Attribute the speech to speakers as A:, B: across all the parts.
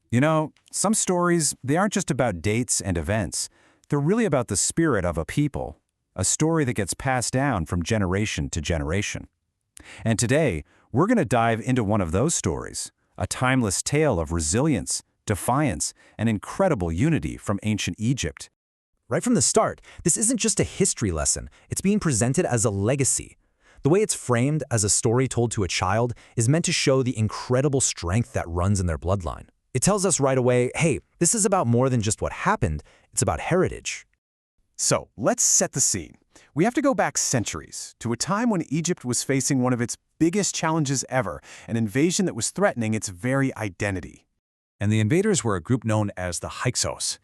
A: You know, some stories, they aren't just about dates and events. They're really about the spirit of a people, a story that gets passed down from generation to generation. And today, we're going to dive into one of those stories, a timeless tale of resilience, defiance, and incredible unity from ancient Egypt.
B: Right from the start, this isn't just a history lesson, it's being presented as a legacy. The way it's framed as a story told to a child is meant to show the incredible strength that runs in their bloodline. It tells us right away, hey, this is about more than just what happened, it's about heritage.
C: So, let's set the scene. We have to go back centuries, to a time when Egypt was facing one of its biggest challenges ever, an invasion that was threatening its very identity.
A: And the invaders were a group known as the Hyksos.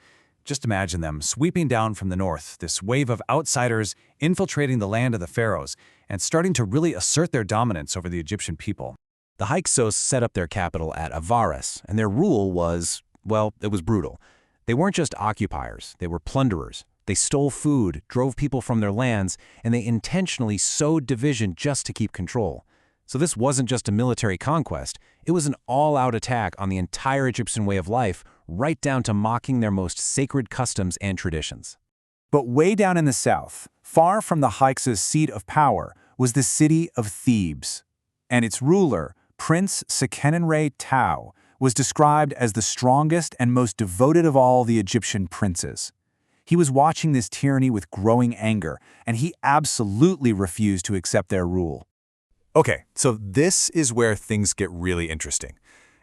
A: Just imagine them sweeping down from the north, this wave of outsiders infiltrating the land of the pharaohs and starting to really assert their dominance over the Egyptian people. The Hyksos set up their capital at Avaris, and their rule was, well, it was brutal. They weren't just occupiers, they were plunderers. They stole food, drove people from their lands, and they intentionally sowed division just to keep control. So this wasn't just a military conquest, it was an all-out attack on the entire Egyptian way of life, right down to mocking their most sacred customs and traditions.
C: But way down in the south, far from the Hyksos' seat of power, was the city of Thebes. And its ruler, Prince Seqenenre Tao, was described as the strongest and most devoted of all the Egyptian princes. He was watching this tyranny with growing anger, and he absolutely refused to accept their rule.
D: Okay, so this is where things get really interesting.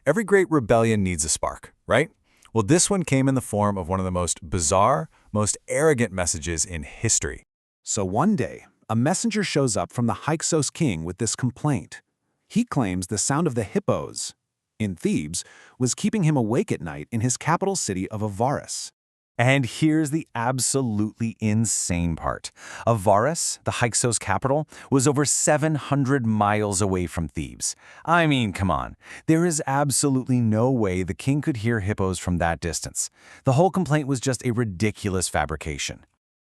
D: Every great rebellion needs a spark, right? Well, this one came in the form of one of the most bizarre, most arrogant messages in history.
C: So one day, a messenger shows up from the Hyksos king with this complaint. He claims the sound of the hippos in Thebes was keeping him awake at night in his capital city of Avaris.
A: And here's the absolutely insane part. Avaris, the Hyksos capital, was over 700 miles away from Thebes. I mean, come on. There is absolutely no way the king could hear hippos from that distance. The whole complaint was just a ridiculous fabrication.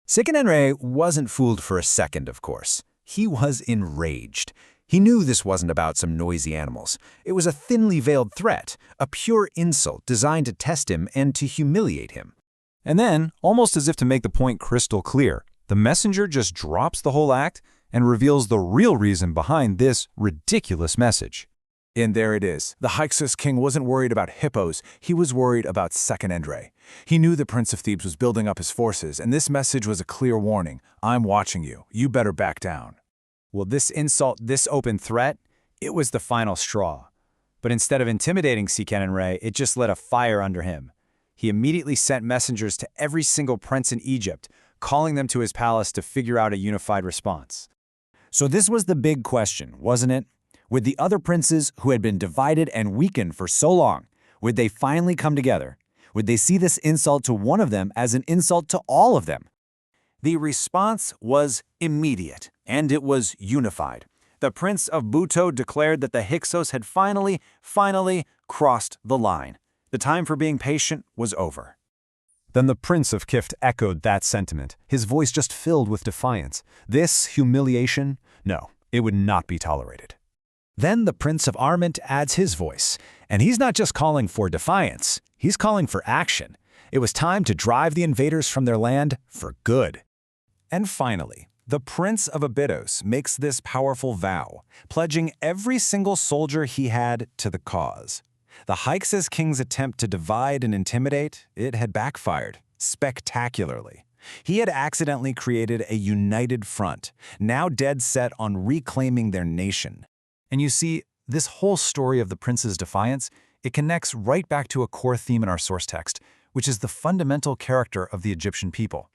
B: Seqenenre wasn't fooled for a second, of course. He was enraged. He knew this wasn't about some noisy animals. It was a thinly veiled threat, a pure insult designed to test him and to humiliate him.
A: And then, almost as if to make the point crystal clear, the messenger just drops the whole act and reveals the real reason behind this ridiculous message.
C: And there it is. The Hyksos king wasn't worried about hippos, he was worried about Seqenenre. He knew the Prince of Thebes was building up his forces, and this message was a clear warning. I'm watching you. You better back down.
E: Well, this insult, this open threat, it was the final straw. But instead of intimidating Seqenenre, it just lit a fire under him. He immediately sent messengers to every single prince in Egypt, calling them to his palace to figure out a unified response.
B: So this was the big question, wasn't it? Would the other princes who had been divided and weakened for so long, would they finally come together? Would they see this insult to one of them as an insult to all of them?
C: The response was immediate, and it was unified. The Prince of Buto declared that the Hyksos had finally crossed the line. The time for being patient was over.
D: Then the Prince of Kift echoed that sentiment, his voice just filled with defiance. This humiliation? No, it would not be tolerated.
B: Then the Prince of Arment adds his voice, and he's not just calling for defiance, he's calling for action. It was time to drive the invaders from their land for good.
C: And finally, the Prince of Abydos makes this powerful vow, pledging every single soldier he had to the cause. The Hyksos king's attempt to divide and intimidate, it had backfired spectacularly. He had accidentally created a united front, now dead set on reclaiming their nation.
A: And you see, this whole story of the prince's defiance, it connects right back to a core theme in our source text, which is the fundamental character of the Egyptian people.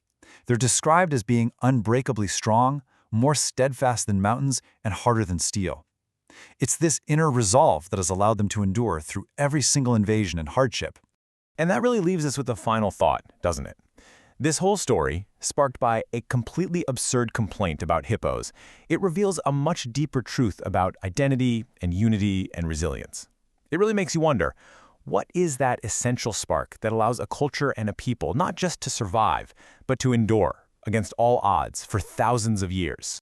A: They're described as being unbreakably strong, more steadfast than mountains, and harder than steel. It's this inner resolve that has allowed them to endure through every single invasion and hardship.
D: And that really leaves us with a final thought, doesn't it? This whole story, sparked by a completely absurd complaint about hippos, it reveals a much deeper truth about identity and unity and resilience. It really makes you wonder, what is that essential spark that allows a culture and a people not just to survive, but to endure against all odds for thousands of years?